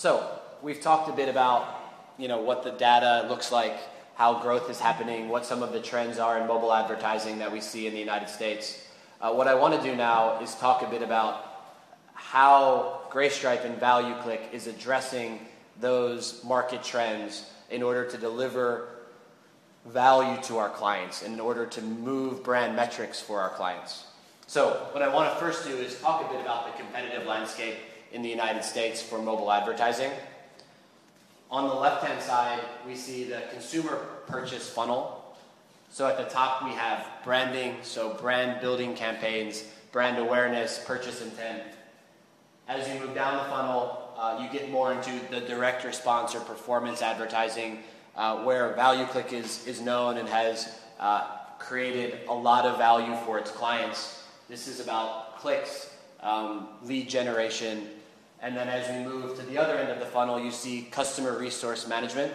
So we've talked a bit about what the data looks like, how growth is happening, what some of the trends are in mobile advertising that we see in the United States. What I want to do now is talk a bit about how Greystripe and ValueClick is addressing those market trends in order to deliver value to our clients, in order to move brand metrics for our clients. So what I want to first do is talk a bit about the competitive landscape in the United States for mobile advertising. On the left-hand side, we see the consumer purchase funnel. So at the top, we have branding, so brand building campaigns, brand awareness, purchase intent. As you move down the funnel, you get more into the direct response or performance advertising, where ValueClick is known and has created a lot of value for its clients. This is about clicks, lead generation, and then as we move to the other end of the funnel, you see customer resource management,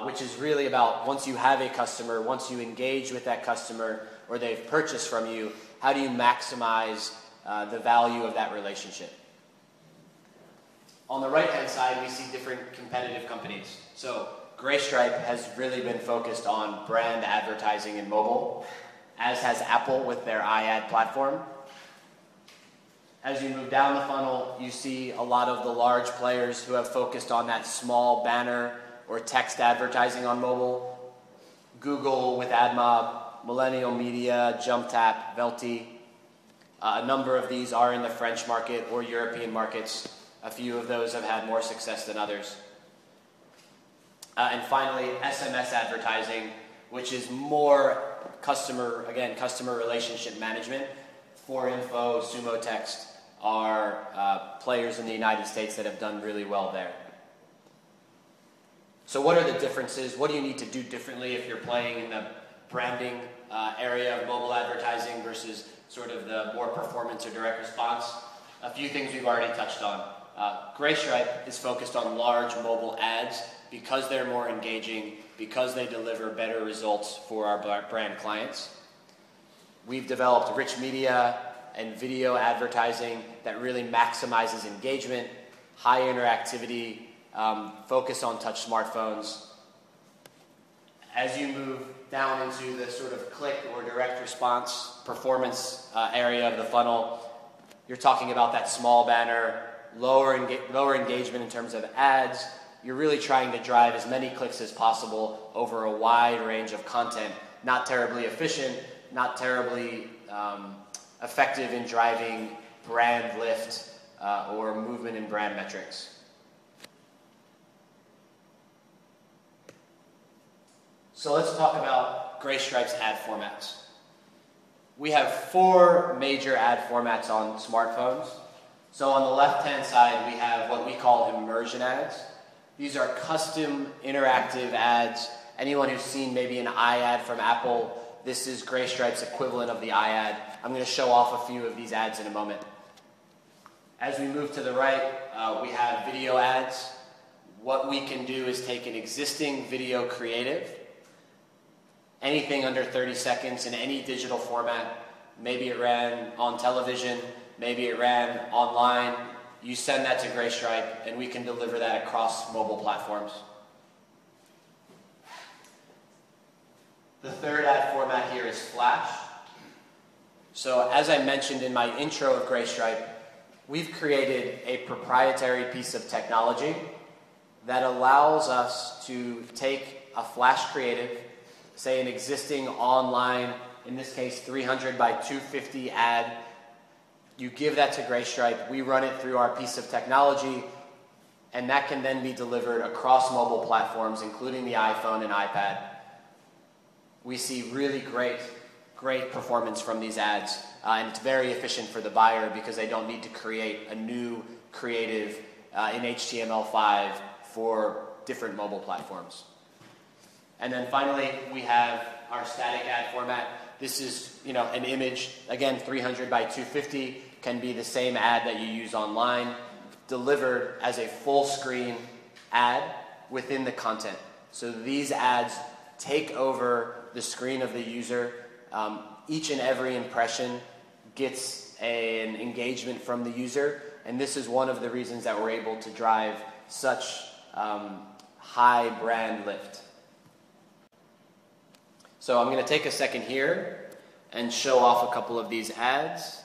which is really about once you have a customer, once you engage with that customer or they've purchased from you, how do you maximize the value of that relationship? On the right-hand side, we see different competitive companies. So Greystripe has really been focused on brand advertising in mobile, as has Apple with their iAd platform. As you move down the funnel, you see a lot of the large players who have focused on that small banner or text advertising on mobile. Google with AdMob, Millennial Media, JumpTap, Velti. A number of these are in the French market or European markets. A few of those have had more success than others. And finally, SMS advertising, which is more customer relationship management. ForInfo, Sumo Text are players in the United States that have done really well there. So what are the differences? What do you need to do differently if you're playing in the branding area of mobile advertising versus sort of the more performance or direct response? A few things we've already touched on. Greystripe is focused on large mobile ads because they're more engaging, because they deliver better results for our brand clients. We've developed rich media and video advertising that really maximizes engagement, high interactivity, focus on touch smartphones. As you move down into the sort of click or direct response performance area of the funnel, you're talking about that small banner, lower engagement in terms of ads. You're really trying to drive as many clicks as possible over a wide range of content. Not terribly efficient, not terribly effective in driving brand lift or movement in brand metrics. So let's talk about Greystripe's ad formats. We have 4 major ad formats on smartphones. So on the left-hand side, we have what we call immersion ads. These are custom interactive ads. Anyone who's seen maybe an iAd from Apple, this is Greystripe's equivalent of the iAd. I'm going to show off a few of these ads in a moment. As we move to the right, we have video ads. What we can do is take an existing video creative, anything under 30 seconds in any digital format. Maybe it ran on television, maybe it ran online. You send that to Greystripe, and we can deliver that across mobile platforms. The third ad format here is Flash. So as I mentioned in my intro of Greystripe, we've created a proprietary piece of technology that allows us to take a Flash creative, say an existing online, in this case 300 by 250 ad. You give that to Greystripe, we run it through our piece of technology, and that can then be delivered across mobile platforms, including the iPhone and iPad. We see really great performance from these ads, and it's very efficient for the buyer because they don't need to create a new creative in HTML5 for different mobile platforms. And then finally, we have our static ad format. This is, an image, again, 300 by 250, can be the same ad that you use online, delivered as a full screen ad within the content. So these ads take over the screen of the user. Each and every impression gets an engagement from the user, and this is one of the reasons that we're able to drive such high brand lift. So I'm going to take a second here and show off a couple of these ads.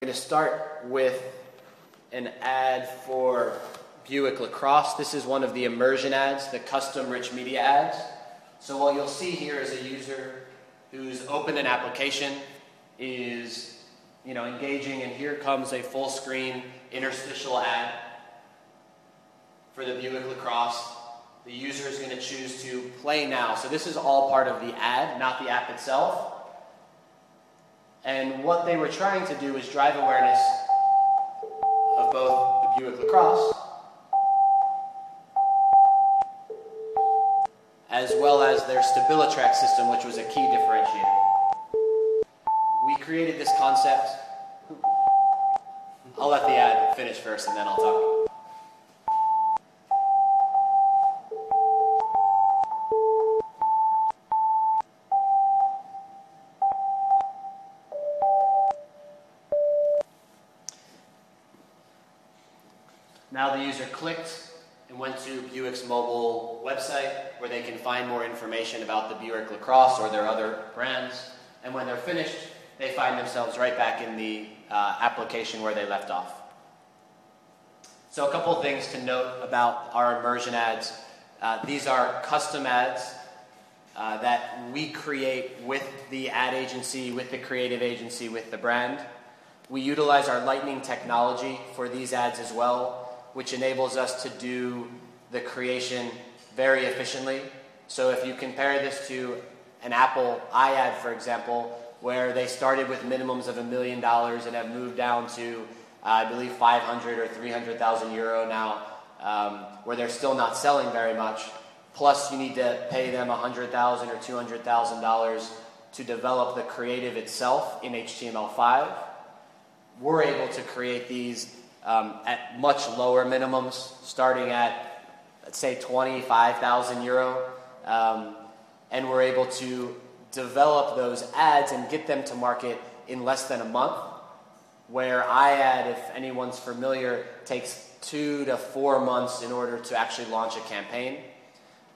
I'm going to start with an ad for Buick LaCrosse. This is one of the immersion ads, the custom rich media ads. So what you'll see here is a user who's opened an application, is engaging, and here comes a full screen interstitial ad for the Buick LaCrosse. The user is going to choose to play now. So this is all part of the ad, not the app itself. And what they were trying to do is drive awareness of both the Buick LaCrosse as well as their StabiliTrack system, which was a key differentiator. We created this concept. I'll let the ad finish first and then I'll talk. Now the user clicked and went to Buick's mobile website where they can find more information about the Buick LaCrosse or their other brands. And when they're finished, they find themselves right back in the application where they left off. So a couple of things to note about our immersion ads. These are custom ads that we create with the ad agency, with the creative agency, with the brand. We utilize our Lightning technology for these ads as well, which enables us to do the creation very efficiently. So if you compare this to an Apple iAd, for example, where they started with minimums of $1 million and have moved down to, I believe, 500 or 300,000 euro now, where they're still not selling very much. Plus, you need to pay them $100,000 or $200,000 to develop the creative itself in HTML5. We're able to create these at much lower minimums, starting at, let's say, 25,000 euro, and we're able to develop those ads and get them to market in less than a month, where iAd, if anyone's familiar, takes 2 to 4 months in order to actually launch a campaign.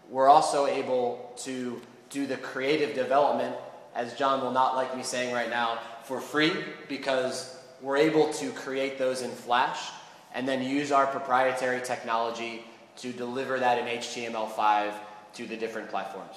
We're also able to do the creative development, as John will not like me saying right now, for free, because we're able to create those in Flash and then use our proprietary technology to deliver that in HTML5 to the different platforms.